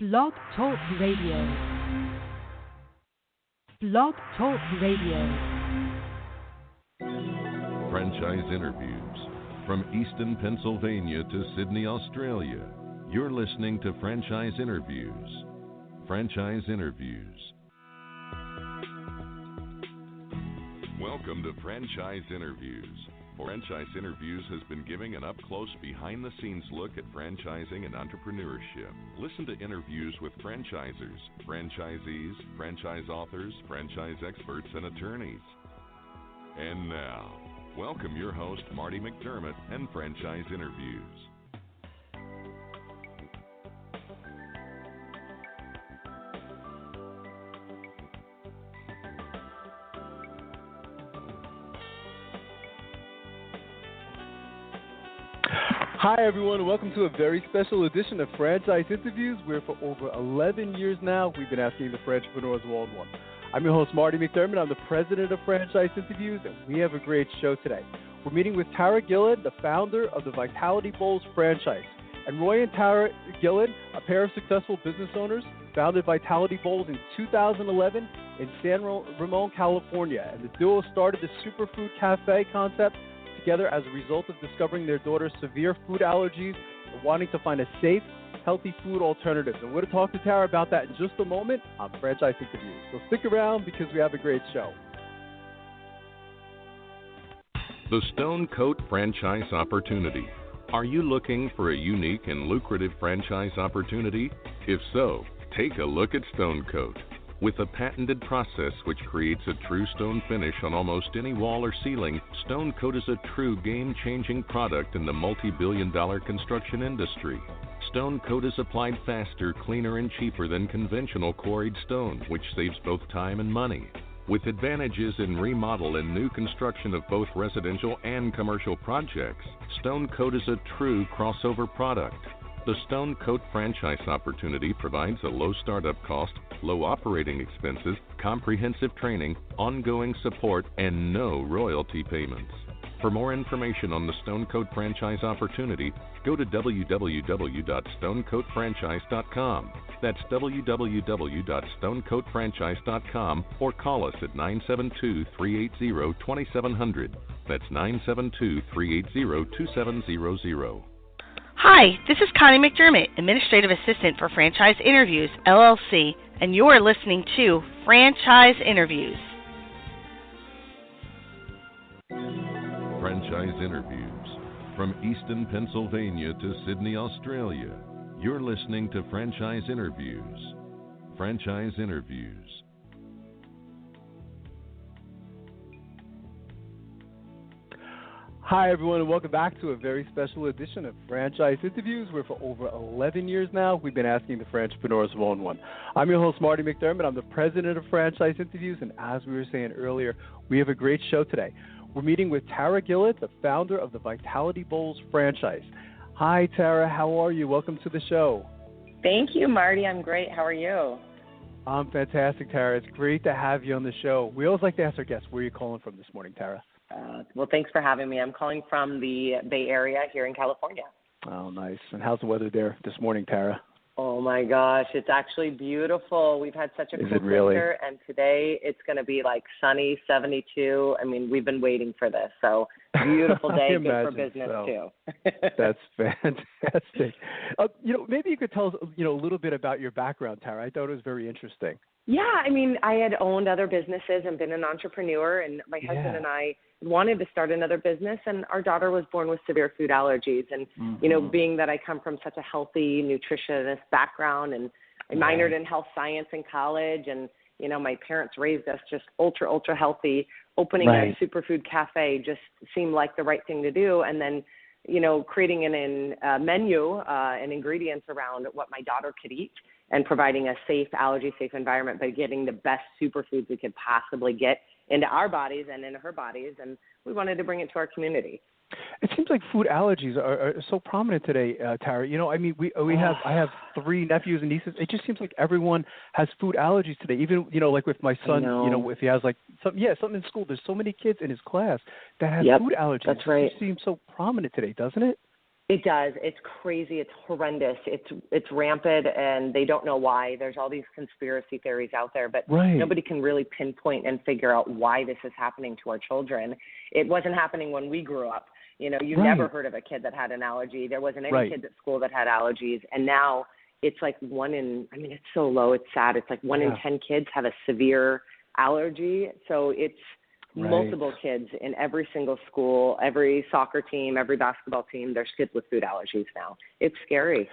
Blog Talk Radio. Blog Talk Radio. Franchise interviews from Easton, Pennsylvania to Sydney, Australia. You're listening to Franchise Interviews. Franchise Interviews. Welcome to Franchise Interviews. Franchise Interviews has been giving an up-close, behind-the-scenes look at franchising and entrepreneurship. Listen to interviews with franchisers, franchisees, franchise authors, franchise experts, and attorneys. And now, welcome your host, Marty McDermott, and Franchise Interviews. Hi, everyone. Welcome to a very special edition of Franchise Interviews, where for over 11 years now, we've been asking the entrepreneurs one-on-one. I'm your host, Marty McDermott. I'm the president of Franchise Interviews, and we have a great show today. We're meeting with Tara Gilad, the founder of the Vitality Bowls franchise. And Roy and Tara Gilad, a pair of successful business owners, founded Vitality Bowls in 2011 in San Ramon, California. And the duo started the superfood café concept together as a result of discovering their daughter's severe food allergies and wanting to find a safe, healthy food alternative. And we're going to talk to Tara about that in just a moment on Franchise Interviews. So stick around because we have a great show. The Stone Coat Franchise Opportunity. Are you looking for a unique and lucrative franchise opportunity? If so, take a look at Stone Coat. With a patented process which creates a true stone finish on almost any wall or ceiling, Stone Coat is a true game-changing product in the multi-billion-dollar construction industry. Stone Coat is applied faster, cleaner, and cheaper than conventional quarried stone, which saves both time and money. With advantages in remodel and new construction of both residential and commercial projects, Stone Coat is a true crossover product. The Stone Coat franchise opportunity provides a low startup cost, low operating expenses, comprehensive training, ongoing support, and no royalty payments. For more information on the Stone Coat franchise opportunity, go to www.stonecoatfranchise.com. That's www.stonecoatfranchise.com, or call us at 972-380-2700. That's 972-380-2700. Hi, this is Connie McDermott, Administrative Assistant for Franchise Interviews, LLC, and you're listening to Franchise Interviews. Franchise Interviews from Easton, Pennsylvania to Sydney, Australia. You're listening to Franchise Interviews. Franchise Interviews. Hi, everyone, and welcome back to a very special edition of Franchise Interviews, where for over 11 years now, we've been asking the entrepreneurs one-on-one. I'm your host, Marty McDermott. I'm the president of Franchise Interviews, and as we were saying earlier, we have a great show today. We're meeting with Tara Gilad, the founder of the Vitality Bowls franchise. Hi, Tara. How are you? Welcome to the show. Thank you, Marty. I'm great. How are you? I'm fantastic, Tara. It's great to have you on the show. We always like to ask our guests, where are you calling from this morning, Tara? Well, thanks for having me. I'm calling from the Bay Area here in California. Oh, nice. And how's the weather there this morning, Tara? Oh, my gosh. It's actually beautiful. We've had such a cool winter, and today it's going to be like sunny, 72. I mean, we've been waiting for this. So beautiful day, good for business, too. That's fantastic. Maybe you could tell us, a little bit about your background, Tara. I thought it was very interesting. Yeah, I mean, I had owned other businesses and been an entrepreneur, and my husband and I wanted to start another business, and our daughter was born with severe food allergies. And, being that I come from such a healthy nutritionist background, and I minored in health science in college, and, my parents raised us just ultra healthy, opening a superfood cafe just seemed like the right thing to do. And then, creating a menu and ingredients around what my daughter could eat, and providing a safe, allergy-safe environment by getting the best superfoods we could possibly get into our bodies and into her bodies, and we wanted to bring it to our community. It seems like food allergies are so prominent today, Tara. I have 3 nephews and nieces. It just seems like everyone has food allergies today. Even, like with my son, if he has something in school, there's so many kids in his class that have food allergies. That's right. It seems so prominent today, doesn't it? It does. It's crazy. It's horrendous. It's rampant, and they don't know why. There's all these conspiracy theories out there, but nobody can really pinpoint and figure out why this is happening to our children. It wasn't happening when we grew up. You never heard of a kid that had an allergy. There wasn't any kids at school that had allergies, and now it's like it's so low. It's sad. It's like 1 in 10 kids have a severe allergy. So it's multiple kids in every single school, every soccer team, every basketball team. There's kids with food allergies now. It's scary.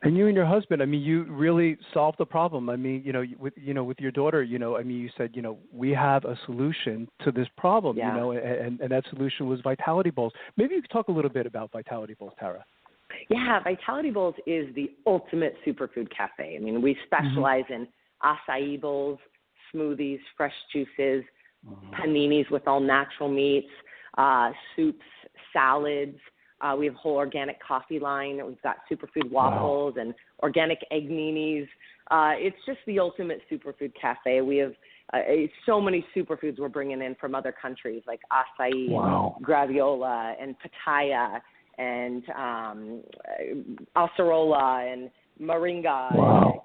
And you and your husband, you really solved the problem. With your daughter, you said, we have a solution to this problem, and that solution was Vitality Bowls. Maybe you could talk a little bit about Vitality Bowls, Tara. Yeah, Vitality Bowls is the ultimate superfood cafe. We specialize in acai bowls, smoothies, fresh juices, paninis with all natural meats, soups, salads. We have a whole organic coffee line. We've got superfood waffles and organic egg ninis. It's just the ultimate superfood cafe. We have so many superfoods we're bringing in from other countries like acai, graviola, and pitaya, and acerola, and moringa,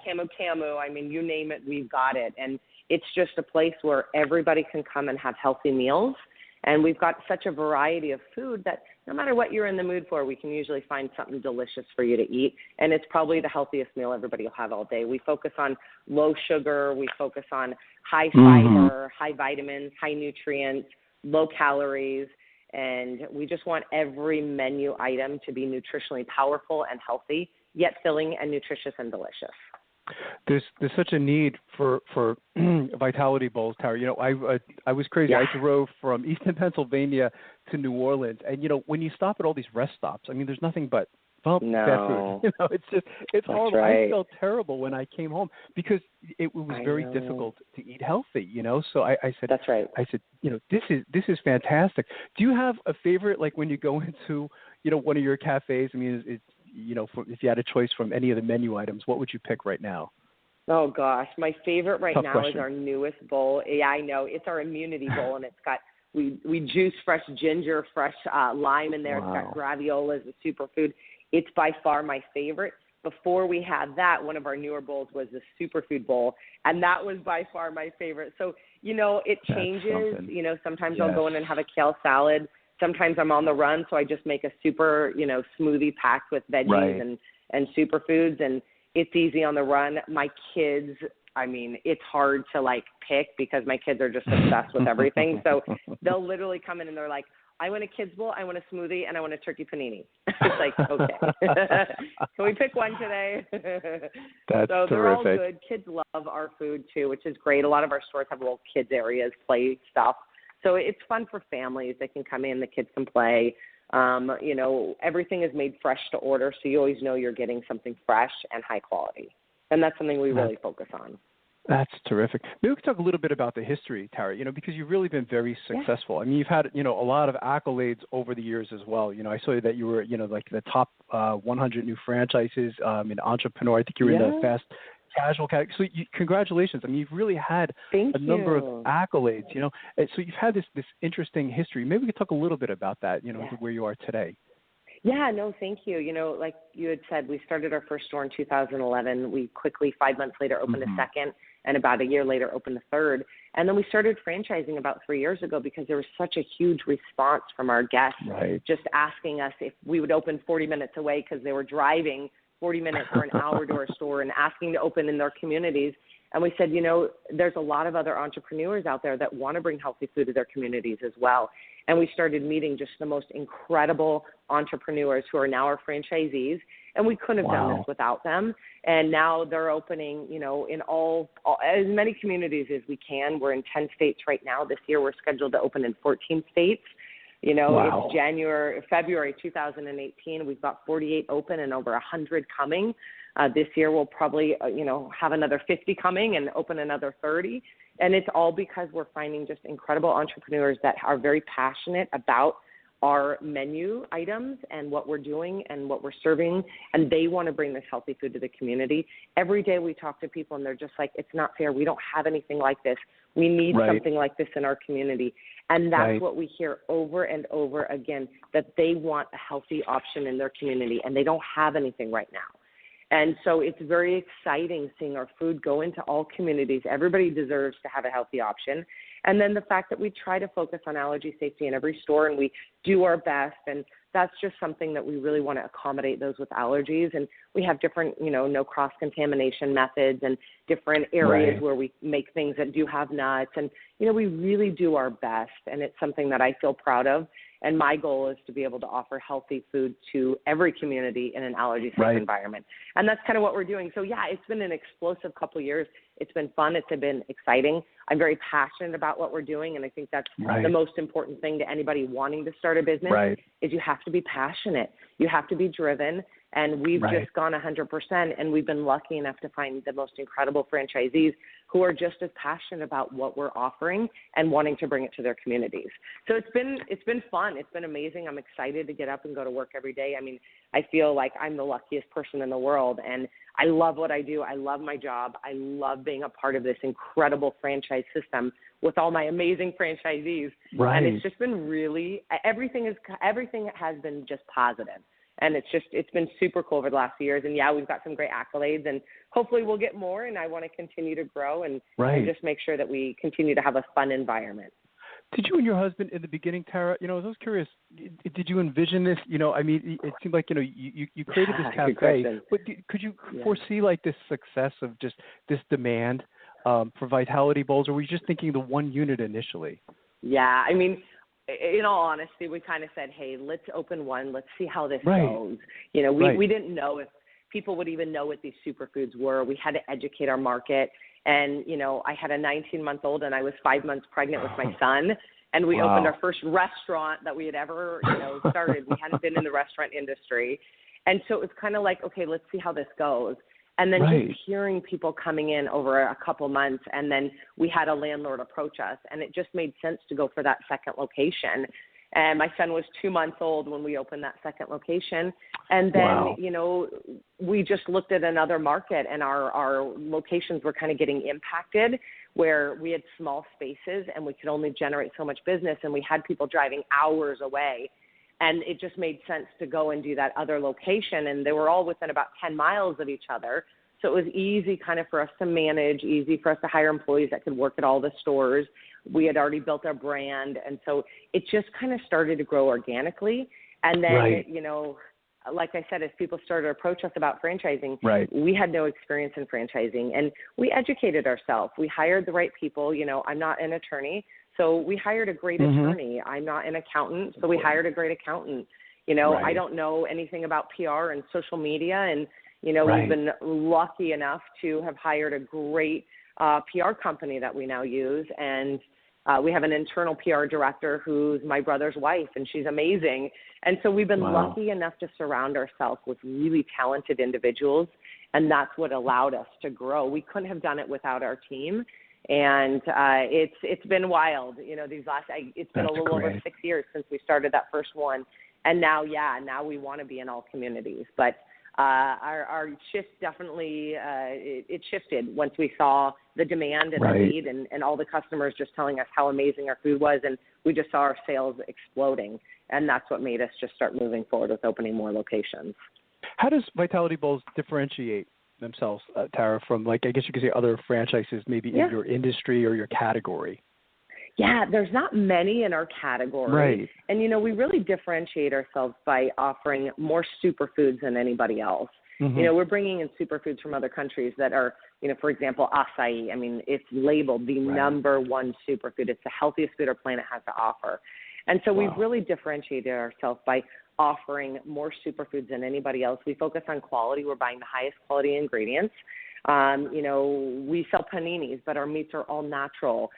and camu. You name it, we've got it. And it's just a place where everybody can come and have healthy meals. And we've got such a variety of food that no matter what you're in the mood for, we can usually find something delicious for you to eat. And it's probably the healthiest meal everybody will have all day. We focus on low sugar. We focus on high fiber, high vitamins, high nutrients, low calories. And we just want every menu item to be nutritionally powerful and healthy, yet filling and nutritious and delicious. There's such a need for Vitality Bowls, Tara. I was crazy. I drove from Eastern Pennsylvania to New Orleans, and when you stop at all these rest stops, there's nothing but bad food. It's horrible. Right. I felt terrible when I came home because it was very difficult to eat healthy. So I said, that's right. I said, this is fantastic. Do you have a favorite, like when you go into one of your cafes? If you had a choice from any of the menu items, what would you pick right now? Oh, gosh. My favorite Tough now question. is our newest bowl. Yeah, I know. It's our immunity bowl, and it's got we juice fresh ginger, fresh lime in there. It's got graviola as a superfood. It's by far my favorite. Before we had that, one of our newer bowls was the superfood bowl, and that was by far my favorite. So, it changes. Sometimes I'll go in and have a kale salad. Sometimes I'm on the run, so I just make a super, smoothie packed with veggies and superfoods, and it's easy on the run. My kids, it's hard to, pick because my kids are just obsessed with everything. So they'll literally come in and they're like, I want a kids bowl, I want a smoothie, and I want a turkey panini. It's like, okay. Can we pick one today? That's so they're terrific. all good. Kids love our food, too, which is great. A lot of our stores have little kids areas, play stuff. So it's fun for families. They can come in, the kids can play. Everything is made fresh to order, so you always know you're getting something fresh and high quality. And that's something we really focus on. That's terrific. Maybe we could talk a little bit about the history, Tara, because you've really been very successful. You've had, a lot of accolades over the years as well. I saw that you were, like the top 100 new franchises in Entrepreneur. I think you were in the fast casual category. So congratulations. You've really had number of accolades, And so you've had this interesting history. Maybe we could talk a little bit about that, where you are today. Yeah, no, thank you. Like you had said, we started our first store in 2011. We quickly, 5 months later, opened a second, and about a year later, opened a third. And then we started franchising about 3 years ago because there was such a huge response from our guests, just asking us if we would open 40 minutes away because they were driving 40 minutes or an hour to our store and asking to open in their communities. And we said, there's a lot of other entrepreneurs out there that want to bring healthy food to their communities as well. And we started meeting just the most incredible entrepreneurs who are now our franchisees. And we couldn't have done this without them. And now they're opening, in all as many communities as we can. We're in 10 states right now. This year we're scheduled to open in 14 states. It's February 2018. We've got 48 open and over 100 coming. This year we'll probably, have another 50 coming and open another 30. And it's all because we're finding just incredible entrepreneurs that are very passionate about our menu items and what we're doing and what we're serving, and they want to bring this healthy food to the community. Every day we talk to people, and they're just like, it's not fair. We don't have anything like this. We need something like this in our community. And that's what we hear over and over again, that they want a healthy option in their community, and they don't have anything right now. And so it's very exciting seeing our food go into all communities. Everybody deserves to have a healthy option. And then the fact that we try to focus on allergy safety in every store, and we do our best. And that's just something that we really want to accommodate those with allergies. And we have different, no cross-contamination methods and different areas where we make things that do have nuts. And, we really do our best. And it's something that I feel proud of. And my goal is to be able to offer healthy food to every community in an allergy-safe environment. And that's kind of what we're doing. So, yeah, it's been an explosive couple of years. It's been fun. It's been exciting. I'm very passionate about what we're doing, and I think that's the most important thing to anybody wanting to start a business is you have to be passionate. You have to be driven, and we've just gone 100%, and we've been lucky enough to find the most incredible franchisees who are just as passionate about what we're offering and wanting to bring it to their communities. So it's been fun. It's been amazing. I'm excited to get up and go to work every day. I mean, I feel like I'm the luckiest person in the world, and I love what I do. I love my job. I love being a part of this incredible franchise system with all my amazing franchisees. And it's just been really, everything has been just positive. And it's been super cool over the last few years. And, yeah, we've got some great accolades, and hopefully we'll get more, and I want to continue to grow and just make sure that we continue to have a fun environment. Did you and your husband in the beginning, Tara, I was curious, did you envision this? I mean, it seemed like, you created this cafe, but could you foresee like this success of just this demand for Vitality Bowls, or were you just thinking the one unit initially? Yeah, I mean, in all honesty, we kind of said, hey, let's open one. Let's see how this goes. We didn't know if people would even know what these superfoods were. We had to educate our market. And, I had a 19-month-old, and I was 5 months pregnant with my son. And we opened our first restaurant that we had ever, started. We hadn't been in the restaurant industry. And so it was kind of like, okay, let's see how this goes. And then just hearing people coming in over a couple months, and then we had a landlord approach us, and it just made sense to go for that second location. And my son was 2 months old when we opened that second location. And then, we just looked at another market, and our locations were kind of getting impacted, where we had small spaces and we could only generate so much business, and we had people driving hours away. And it just made sense to go and do that other location. And they were all within about 10 miles of each other. So it was easy kind of for us to manage, easy for us to hire employees that could work at all the stores. We had already built our brand. And so it just kind of started to grow organically. And then, like I said, as people started to approach us about franchising, we had no experience in franchising. And we educated ourselves. We hired the right people. I'm not an attorney, so we hired a great attorney. I'm not an accountant, so we hired a great accountant. I don't know anything about PR and social media. And, we've been lucky enough to have hired a great PR company that we now use. And we have an internal PR director who's my brother's wife, and she's amazing. And so we've been lucky enough to surround ourselves with really talented individuals, and that's what allowed us to grow. We couldn't have done it without our team, and it's been wild. It's been a little over 6 years since we started that first one, and now we want to be in all communities. But our shift definitely it shifted once we saw the demand and the need, and all the customers just telling us how amazing our food was, and we just saw our sales exploding, and that's what made us just start moving forward with opening more locations. How does Vitality Bowls differentiate themselves, Tara, from, like, I guess you could say other franchises maybe in your industry or your category? Yeah, there's not many in our category. And, we really differentiate ourselves by offering more superfoods than anybody else. We're bringing in superfoods from other countries that are, for example, acai. I mean, it's labeled the number one superfood. It's the healthiest food our planet has to offer. And so we've really differentiated ourselves by offering more superfoods than anybody else. We focus on quality. We're buying the highest quality ingredients. We sell paninis, but our meats are all natural,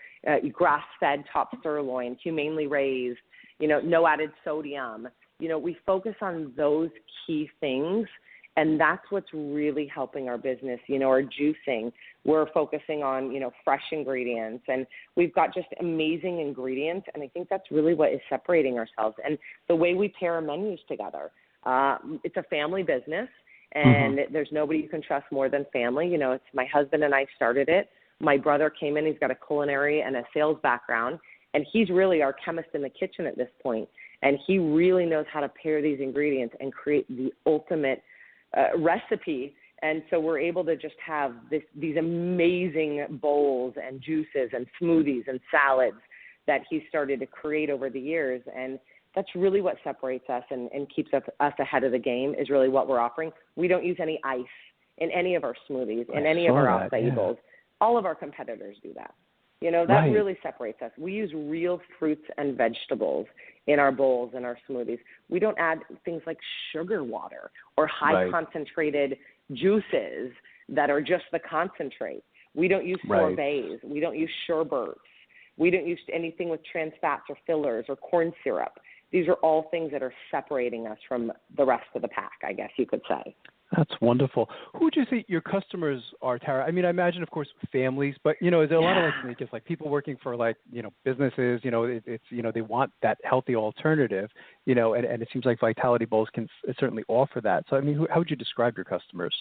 grass-fed top sirloin, humanely raised, no added sodium. We focus on those key things, And that's what's really helping our business. Our juicing, we're focusing on, fresh ingredients, and we've got just amazing ingredients. And I think that's really what is separating ourselves. And the way we pair our menus together, it's a family business, and there's nobody you can trust more than family. It's my husband and I started it. My brother came in. He's got a culinary and a sales background, and he's really our chemist in the kitchen at this point. And he really knows how to pair these ingredients and create the ultimate recipe. And so we're able to just have these amazing bowls and juices and smoothies and salads that he started to create over the years. And that's really what separates us and keeps us ahead of the game, is really what we're offering. We don't use any ice in any of our smoothies, in any of our acai bowls. All of our competitors do that. That really separates us. We use real fruits and vegetables in our bowls and our smoothies. We don't add things like sugar water or high concentrated juices that are just the concentrate. We don't use sorbets. We don't use sherbets. We don't use anything with trans fats or fillers or corn syrup. These are all things that are separating us from the rest of the pack, I guess you could say. That's wonderful. Who would you say your customers are, Tara? I mean, I imagine, of course, families, but, is there a lot of just like people working for businesses, they want that healthy alternative, and it seems like Vitality Bowls can certainly offer that. So, I mean, how would you describe your customers?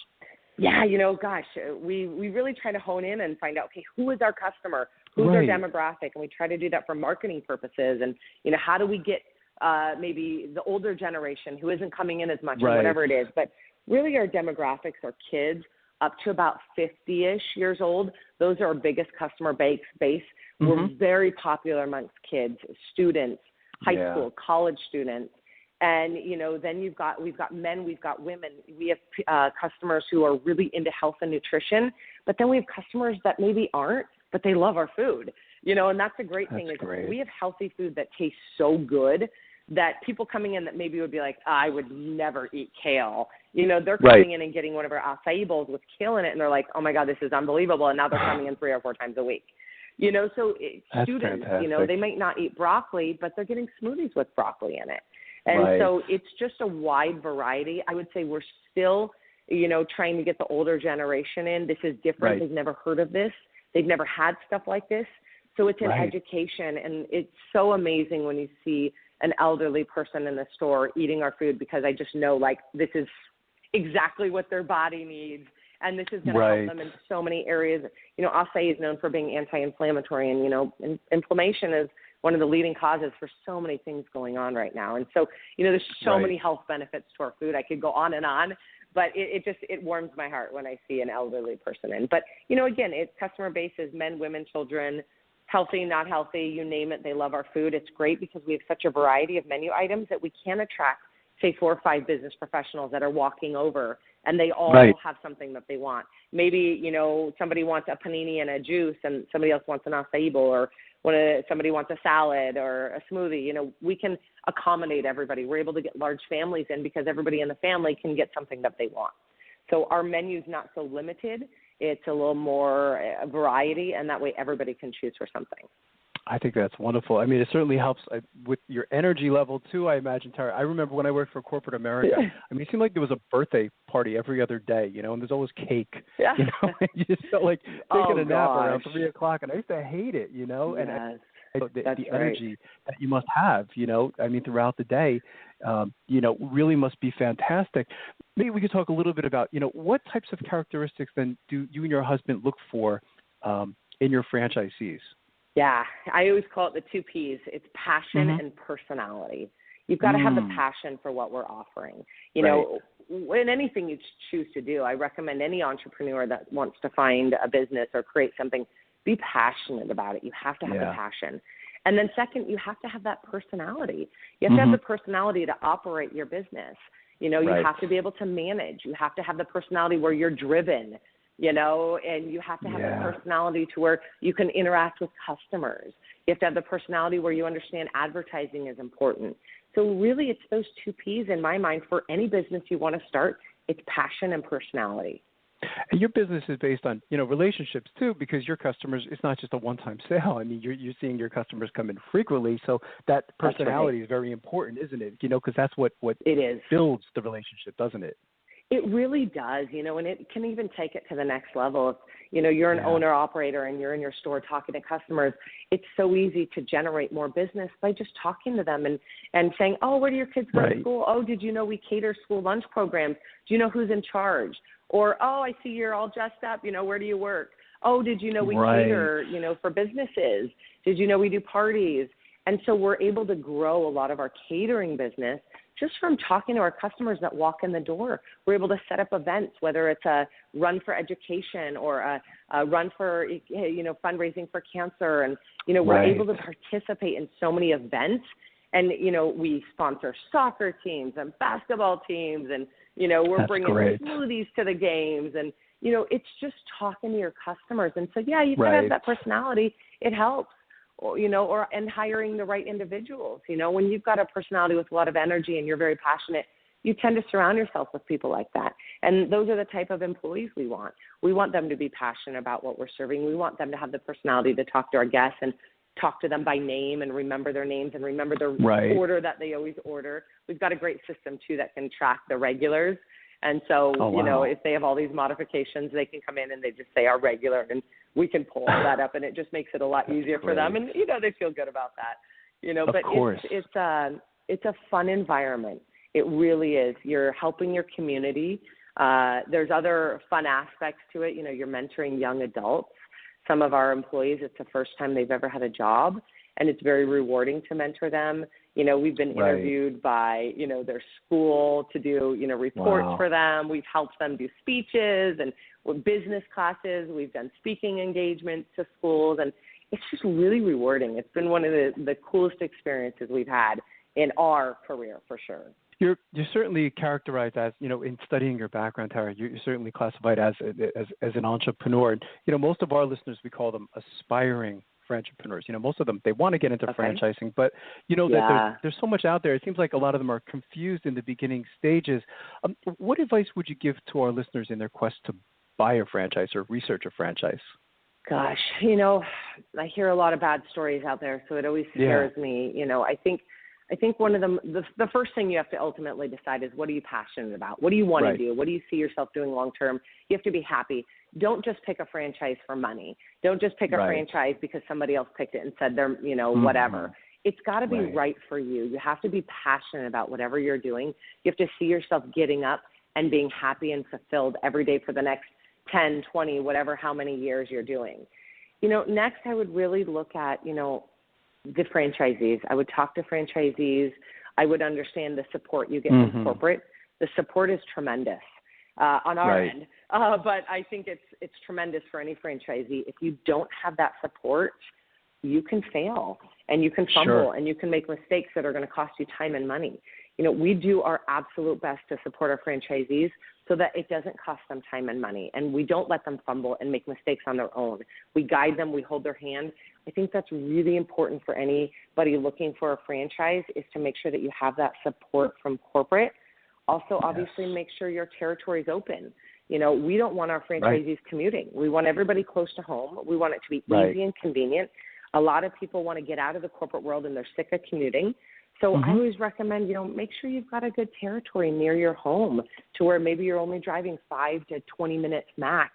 Yeah, we really try to hone in and find out, okay, who is our customer? Who's our demographic? And we try to do that for marketing purposes. And, how do we get maybe the older generation who isn't coming in as much or whatever it is. But really our demographics are kids up to about 50-ish years old. Those are our biggest customer base. We're very popular amongst kids, students, high school, college students. And, then we've got men, we've got women. We have customers who are really into health and nutrition, but then we have customers that maybe aren't, but they love our food, and that's a great thing. We have healthy food that tastes so good that people coming in that maybe would be like, I would never eat kale. They're coming in and getting one of our acai bowls with kale in it, and they're like, oh, my God, this is unbelievable. And now they're coming in 3 or 4 times a week. So students, they might not eat broccoli, but they're getting smoothies with broccoli in it. And so it's just a wide variety. I would say we're still, trying to get the older generation in. This is different. They've never heard of this. They've never had stuff like this. So it's an education, and it's so amazing when you see an elderly person in the store eating our food, because I just know, this is exactly what their body needs, and this is going to help them in so many areas. Acai is known for being anti-inflammatory, and, inflammation is one of the leading causes for so many things going on right now. And so, there's so many health benefits to our food. I could go on and on, but it warms my heart when I see an elderly person in. But, again, its customer base is men, women, children, healthy, not healthy, you name it. They love our food. It's great because we have such a variety of menu items that we can attract, say, 4 or 5 business professionals that are walking over, and they all have something that they want. Maybe, somebody wants a panini and a juice, and somebody else wants an acai bowl, or somebody wants a salad or a smoothie. We can accommodate everybody. We're able to get large families in because everybody in the family can get something that they want. So our menu's not so limited. It's a little more variety, and that way everybody can choose for something. I think that's wonderful. I mean, it certainly helps with your energy level, too, I imagine, Tara. I remember when I worked for corporate America, I mean, it seemed like there was a birthday party every other day, and there's always cake, and you just felt like taking a nap around 3 o'clock, and I used to hate it, and the energy that you must have, I mean, throughout the day, really must be fantastic. Maybe we could talk a little bit about, what types of characteristics then do you and your husband look for in your franchisees? Yeah, I always call it the 2 Ps. It's passion and personality. You've got to have the passion for what we're offering. In anything you choose to do, I recommend any entrepreneur that wants to find a business or create something, be passionate about it. You have to have the passion. And then second, you have to have that personality. You have to have the personality to operate your business. You have to be able to manage. You have to have the personality where you're driven, and you have to have the personality to where you can interact with customers. You have to have the personality where you understand advertising is important. So really it's those 2 Ps in my mind for any business you want to start. It's passion and personality. And your business is based on, relationships too, because your customers, it's not just a one-time sale. I mean, you're seeing your customers come in frequently. So that personality is very important, isn't it? Because that's what it is. Builds the relationship, doesn't it? It really does, and it can even take it to the next level. If, you're an owner-operator and you're in your store talking to customers, it's so easy to generate more business by just talking to them and saying, oh, where do your kids go to school? Oh, did you know we cater school lunch programs? Do you know who's in charge? Or, oh, I see you're all dressed up, where do you work? Oh, did you know we cater, for businesses? Did you know we do parties? And so we're able to grow a lot of our catering business just from talking to our customers that walk in the door. We're able to set up events, whether it's a run for education or a run for, fundraising for cancer. And, we're able to participate in so many events. And, we sponsor soccer teams and basketball teams. And, we're bringing smoothies to the games. And, it's just talking to your customers. And so, you got to have that personality. It helps. And hiring the right individuals. When you've got a personality with a lot of energy and you're very passionate, you tend to surround yourself with people like that. And those are the type of employees we want. We want them to be passionate about what we're serving. We want them to have the personality to talk to our guests and talk to them by name and remember their names and remember their order that they always order. We've got a great system, too, that can track the regulars. And so, if they have all these modifications, they can come in and they just say our regular, and we can pull all that up, and it just makes it a lot easier for them. And, they feel good about that, But it's a fun environment. It really is. You're helping your community. There's other fun aspects to it. You're mentoring young adults. Some of our employees, it's the first time they've ever had a job, and it's very rewarding to mentor them. We've been interviewed by, their school to do, reports for them. We've helped them do speeches and business classes. We've done speaking engagements to schools, and it's just really rewarding. It's been one of the coolest experiences we've had in our career, for sure. You're certainly characterized as, in studying your background, Tara, you're certainly classified as an entrepreneur. And, most of our listeners, we call them aspiring entrepreneurs. Most of them, they want to get into franchising, but that there's so much out there. It seems like a lot of them are confused in the beginning stages. What advice would you give to our listeners in their quest to buy a franchise or research a franchise? Gosh, I hear a lot of bad stories out there, so it always scares me. I think one of them, the first thing you have to ultimately decide is, what are you passionate about? What do you want to do? What do you see yourself doing long term? You have to be happy. Don't just pick a franchise for money. Don't just pick a franchise because somebody else picked it and said they're, whatever. It's got to be right for you. You have to be passionate about whatever you're doing. You have to see yourself getting up and being happy and fulfilled every day for the next 10, 20, whatever, how many years you're doing. Next I would really look at, the franchisees. I would talk to franchisees. I would understand the support you get from corporate. The support is tremendous on our end, but I think it's tremendous for any franchisee. If you don't have that support, you can fail and you can fumble and you can make mistakes that are going to cost you time and money. We do our absolute best to support our franchisees so that it doesn't cost them time and money, and we don't let them fumble and make mistakes on their own. We guide them, we hold their hand. I think that's really important for anybody looking for a franchise, is to make sure that you have that support from corporate. Also, obviously, make sure your territory is open. We don't want our franchisees commuting. We want everybody close to home. We want it to be easy and convenient. A lot of people want to get out of the corporate world and they're sick of commuting. So I always recommend, make sure you've got a good territory near your home to where maybe you're only driving 5 to 20 minutes max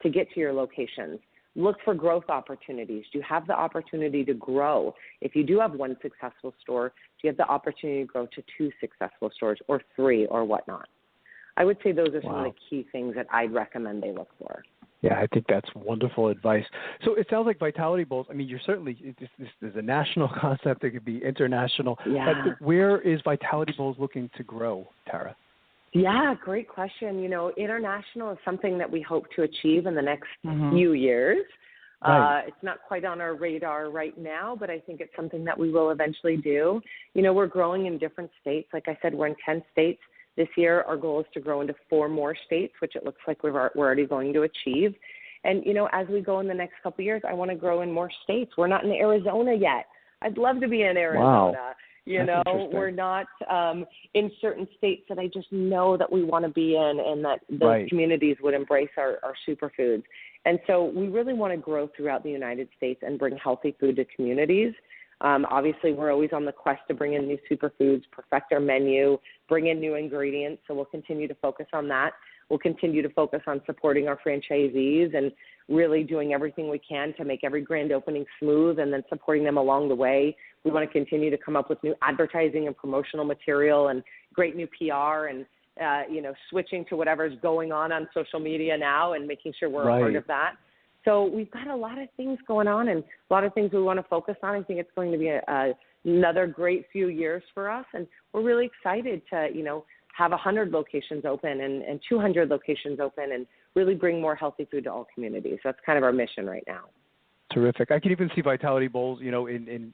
to get to your locations. Look for growth opportunities. Do you have the opportunity to grow? If you do have one successful store, do you have the opportunity to grow to 2 successful stores or 3 or whatnot? I would say those are some of the key things that I'd recommend they look for. Yeah, I think that's wonderful advice. So it sounds like Vitality Bowls, you're certainly, this is a national concept. It could be international. Yeah. Where is Vitality Bowls looking to grow, Tara? Yeah, great question. International is something that we hope to achieve in the next few years. It's not quite on our radar right now, but I think it's something that we will eventually do. We're growing in different states. Like I said, we're in 10 states. This year, our goal is to grow into 4 more states, which it looks like we're already going to achieve. And, as we go in the next couple of years, I want to grow in more states. We're not in Arizona yet. I'd love to be in Arizona. We're not in certain states that I just know that we want to be in and that those communities would embrace our superfoods. And so we really want to grow throughout the United States and bring healthy food to communities. Obviously, we're always on the quest to bring in new superfoods, perfect our menu, bring in new ingredients. So we'll continue to focus on that. We'll continue to focus on supporting our franchisees and really doing everything we can to make every grand opening smooth and then supporting them along the way. We want to continue to come up with new advertising and promotional material and great new PR and, switching to whatever's going on social media now and making sure we're a part of that. So we've got a lot of things going on and a lot of things we want to focus on. I think it's going to be another great few years for us. And we're really excited to, have 100 locations open and 200 locations open and really bring more healthy food to all communities. So that's kind of our mission right now. Terrific. I can even see Vitality Bowls, in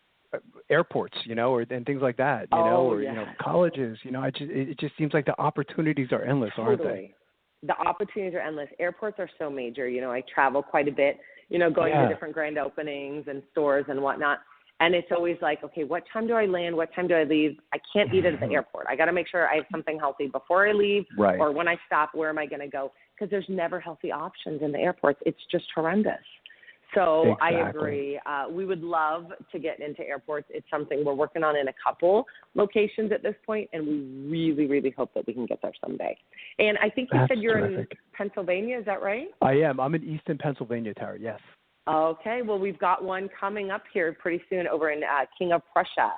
airports, and things like that, colleges, it just seems like the opportunities are endless, aren't they? The opportunities are endless. Airports are so major. I travel quite a bit, going to different grand openings and stores and whatnot. And it's always like, okay, what time do I land? What time do I leave? I can't eat at the airport. I got to make sure I have something healthy before I leave or when I stop, where am I going to go? Because there's never healthy options in the airports. It's just horrendous. So I agree. We would love to get into airports. It's something we're working on in a couple locations at this point, and we really, really hope that we can get there someday. And I think you said you're in Pennsylvania. Is that right? I am. I'm in Easton, Pennsylvania, Tara. Yes. Okay. Well, we've got one coming up here pretty soon over in King of Prussia.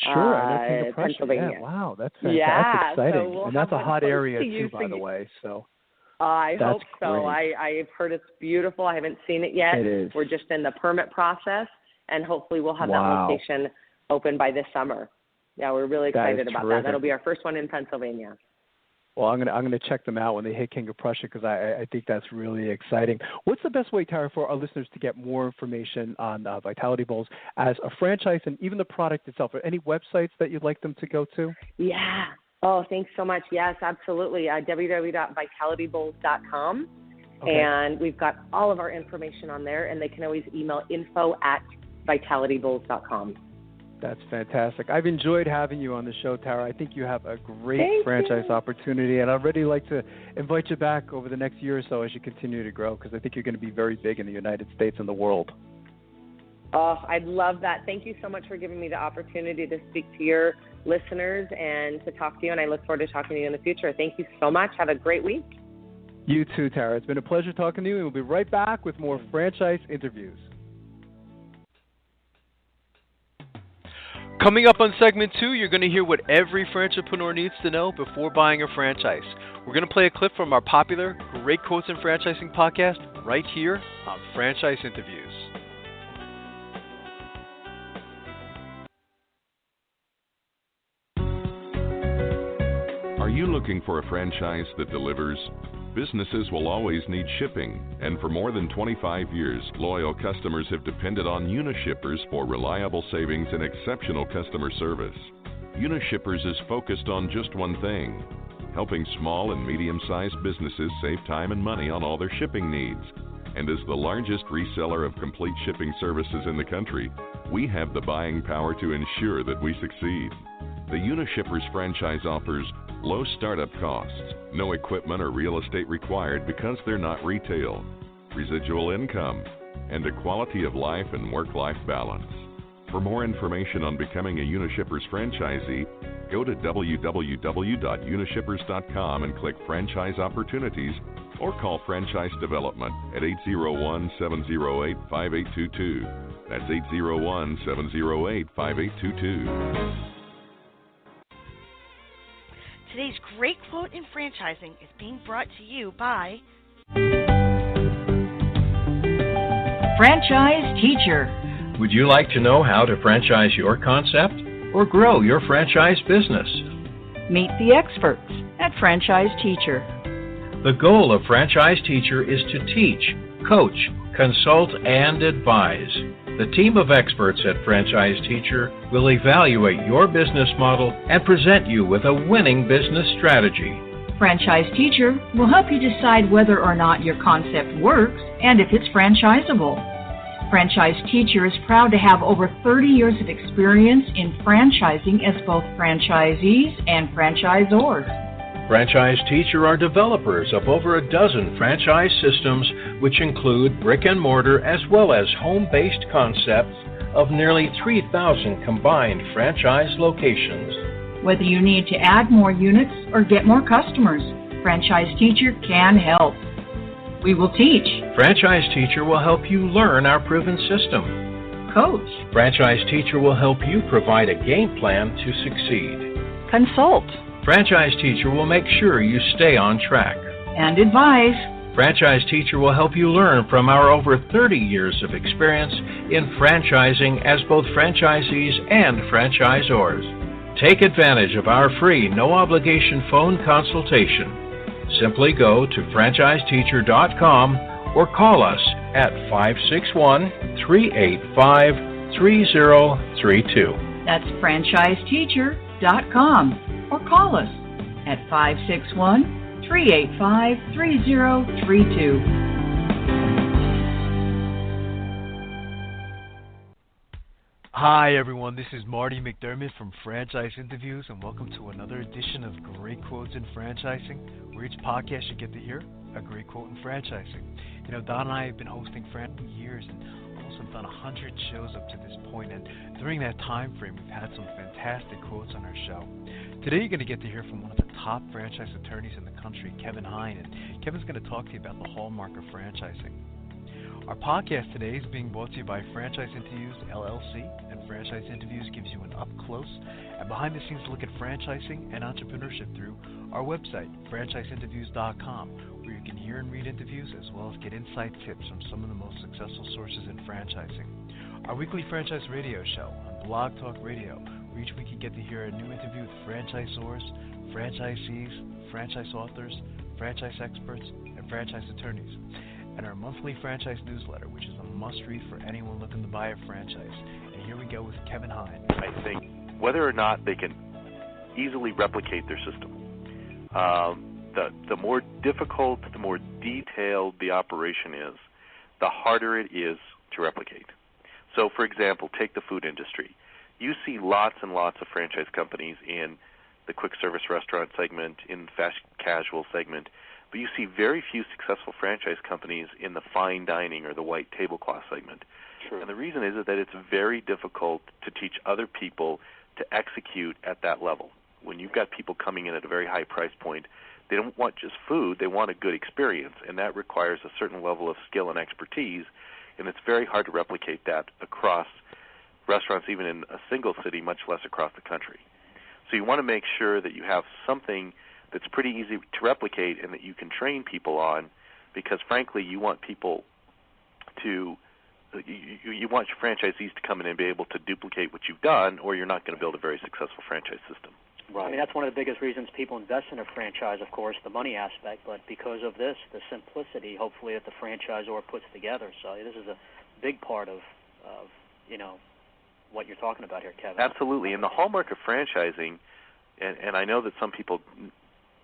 Sure, I know King of Prussia. Pennsylvania. Yeah, wow, that's fantastic. That's exciting. So and that's a hot area too, by the way. So. I hope so. Great. I've heard it's beautiful. I haven't seen it yet. It is. We're just in the permit process, and hopefully we'll have that location open by this summer. Yeah, we're really excited about that. That'll be our first one in Pennsylvania. Well, I'm gonna check them out when they hit King of Prussia because I think that's really exciting. What's the best way, Tara, for our listeners to get more information on Vitality Bowls as a franchise and even the product itself? Are any websites that you'd like them to go to? Yeah. Oh, thanks so much. Yes, absolutely. www.vitalitybowls.com. Okay. And we've got all of our information on there, and they can always email info@vitalitybowls.com. That's fantastic. I've enjoyed having you on the show, Tara. I think you have a great franchise opportunity, and I'd really like to invite you back over the next year or so as you continue to grow, because I think you're going to be very big in the United States and the world. Oh, I'd love that. Thank you so much for giving me the opportunity to speak to your listeners and to talk to you, and I look forward to talking to you in the future. Thank you so much. Have a great week. You too, Tara. It's been a pleasure talking to you, and we'll be right back with more franchise interviews. Coming up on segment 2, you're going to hear what every franchipreneur needs to know before buying a franchise. We're going to play a clip from our popular Great Quotes in Franchising podcast right here on Franchise Interviews. Are you looking for a franchise that delivers? Businesses will always need shipping, and for more than 25 years, loyal customers have depended on Unishippers for reliable savings and exceptional customer service. Unishippers is focused on just one thing: helping small and medium-sized businesses save time and money on all their shipping needs. And as the largest reseller of complete shipping services in the country, we have the buying power to ensure that we succeed. The Unishippers franchise offers low startup costs, no equipment or real estate required because they're not retail, residual income, and a quality of life and work-life balance. For more information on becoming a Unishippers franchisee, go to www.unishippers.com and click Franchise Opportunities or call Franchise Development at 801-708-5822. That's 801-708-5822. Today's Great Quote in Franchising is being brought to you by Franchise Teacher. Would you like to know how to franchise your concept or grow your franchise business? Meet the experts at Franchise Teacher. The goal of Franchise Teacher is to teach, coach, consult, and advise. The team of experts at Franchise Teacher will evaluate your business model and present you with a winning business strategy. Franchise Teacher will help you decide whether or not your concept works and if it's franchisable. Franchise Teacher is proud to have over 30 years of experience in franchising as both franchisees and franchisors. Franchise Teacher are developers of over a dozen franchise systems, which include brick and mortar as well as home-based concepts of nearly 3,000 combined franchise locations. Whether you need to add more units or get more customers, Franchise Teacher can help. We will teach. Franchise Teacher will help you learn our proven system. Coach. Franchise Teacher will help you provide a game plan to succeed. Consult. Franchise Teacher will make sure you stay on track. And advise. Franchise Teacher will help you learn from our over 30 years of experience in franchising as both franchisees and franchisors. Take advantage of our free, no-obligation phone consultation. Simply go to franchiseteacher.com or call us at 561-385-3032. That's franchiseteacher.com or call us at 561-385-3032. Hi everyone, this is Marty McDermott from Franchise Interviews, and welcome to another edition of Great Quotes in Franchising, where each podcast you get to hear a great quote in franchising. You know, Don and I have been hosting for years and almost have done 100 shows up to this point, and during that time frame we've had some fantastic quotes on our show. Today you're going to get to hear from one of the top franchise attorneys in the country, Kevin Hine, and Kevin's going to talk to you about the hallmark of franchising. Our podcast today is being brought to you by Franchise Interviews, LLC, and Franchise Interviews gives you an up-close and behind-the-scenes look at franchising and entrepreneurship through our website, franchiseinterviews.com, where you can hear and read interviews as well as get inside tips from some of the most successful sources in franchising. Our weekly franchise radio show on Blog Talk Radio, where each week you get to hear a new interview with franchisors, franchisees, franchise authors, franchise experts, and franchise attorneys. And our monthly franchise newsletter, which is a must-read for anyone looking to buy a franchise. And here we go with Kevin Hine. I think whether or not they can easily replicate their system, the more difficult, the more detailed the operation is, the harder it is to replicate. So, for example, take the food industry. You see lots and lots of franchise companies in the quick service restaurant segment, in the fast casual segment, but you see very few successful franchise companies in the fine dining or the white tablecloth segment. True. And the reason is that it's very difficult to teach other people to execute at that level. When you've got people coming in at a very high price point, they don't want just food, they want a good experience, and that requires a certain level of skill and expertise, and it's very hard to replicate that across restaurants, even in a single city, much less across the country. So you want to make sure that you have something that's pretty easy to replicate and that you can train people on, because frankly you want people to you want your franchisees to come in and be able to duplicate what you've done, or you're not going to build a very successful franchise system. Right. I mean, that's one of the biggest reasons people invest in a franchise, of course, the money aspect, but because of this, the simplicity, hopefully, that the franchisor puts together. So this is a big part of what you're talking about here, Kevin. Absolutely. And the hallmark of franchising, and I know that some people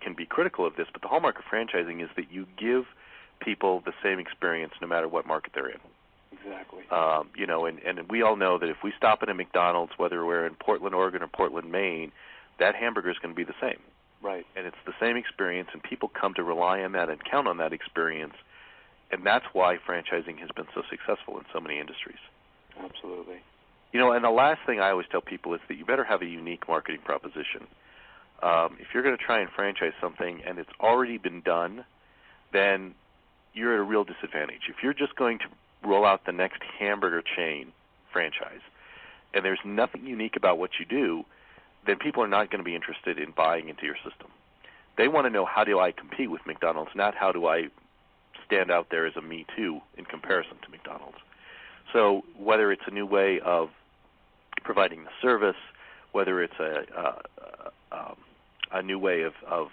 can be critical of this, but the hallmark of franchising is that you give people the same experience no matter what market they're in. Exactly. And we all know that if we stop at a McDonald's, whether we're in Portland, Oregon, or Portland, Maine, that hamburger is going to be the same. Right. And it's the same experience, and people come to rely on that and count on that experience, and that's why franchising has been so successful in so many industries. Absolutely. And the last thing I always tell people is that you better have a unique marketing proposition. If you're going to try and franchise something and it's already been done, then you're at a real disadvantage. If you're just going to roll out the next hamburger chain franchise and there's nothing unique about what you do, then people are not going to be interested in buying into your system. They want to know, how do I compete with McDonald's, not how do I stand out there as a me too in comparison to McDonald's. So whether it's a new way of providing the service, whether it's a new way of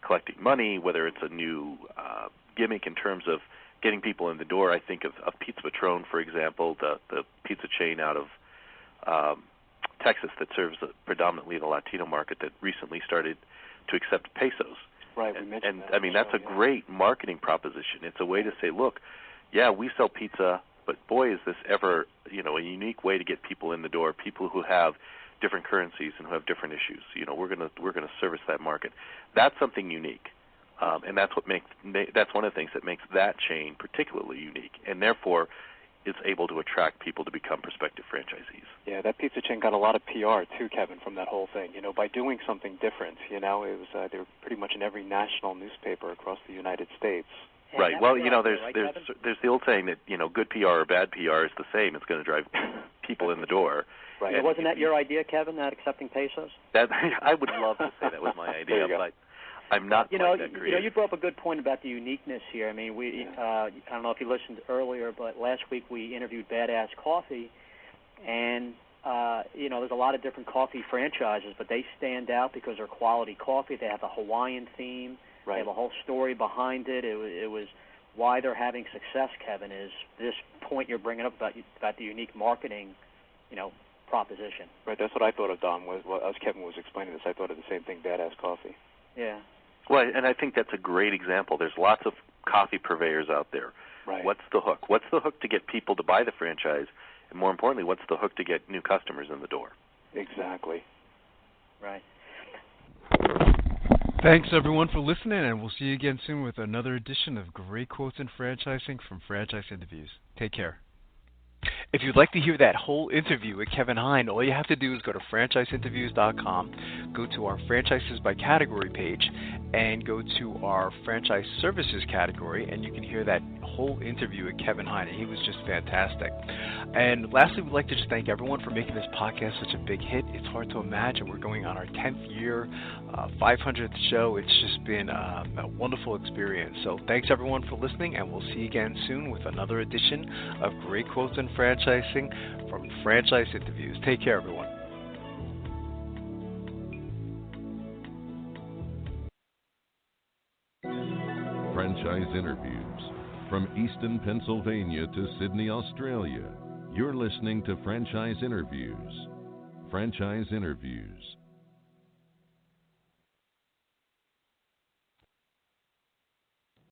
collecting money, whether it's a new gimmick in terms of getting people in the door. I think of Pizza Patrón, for example, the pizza chain out of Texas that serves predominantly the Latino market that recently started to accept pesos. Right, we mentioned that. I mean, that's a great marketing proposition. It's a way to say, look, yeah, we sell pizza, but boy, is this ever, a unique way to get people in the door, people who have different currencies and who have different issues. We're going to service that market. That's something unique, and that's one of the things that makes that chain particularly unique. And therefore, is able to attract people to become prospective franchisees. Yeah, that pizza chain got a lot of PR too, Kevin, from that whole thing. You know, by doing something different. You know, it was they were pretty much in every national newspaper across the United States. Yeah, right. Well, you know, there's Kevin? there's the old saying that, you know, good PR or bad PR is the same. It's going to drive people in the door. Right. And wasn't that your idea, Kevin? That accepting pesos? That I would love to say that was my idea, but I'm not quite that creative. You know, you brought up a good point about the uniqueness here. I mean, I don't know if you listened earlier, but last week we interviewed Badass Coffee, and you know, there's a lot of different coffee franchises, but they stand out because they're quality coffee. They have a Hawaiian theme. Right. They have a whole story behind it. It was why they're having success, Kevin, is this point you're bringing up about the unique marketing, you know, proposition. Right, that's what I thought of, Don. As Kevin was explaining this, I thought of the same thing, Badass Coffee. Yeah. Well, and I think that's a great example. There's lots of coffee purveyors out there. Right. What's the hook? What's the hook to get people to buy the franchise? And more importantly, what's the hook to get new customers in the door? Exactly. Right. Thanks, everyone, for listening, and we'll see you again soon with another edition of Great Quotes in Franchising from Franchise Interviews. Take care. If you'd like to hear that whole interview with Kevin Hine, all you have to do is go to franchiseinterviews.com, go to our Franchises by Category page, and go to our Franchise Services category, and you can hear that whole interview with Kevin Hine. He was just fantastic. And lastly, we'd like to just thank everyone for making this podcast such a big hit. It's hard to imagine. We're going on our 10th year, 500th show. It's just been a wonderful experience. So thanks, everyone, for listening, and we'll see you again soon with another edition of Great Quotes in Franchising from Franchise Interviews. Take care, everyone. Franchise Interviews. From Easton, Pennsylvania to Sydney, Australia, you're listening to Franchise Interviews. Franchise Interviews.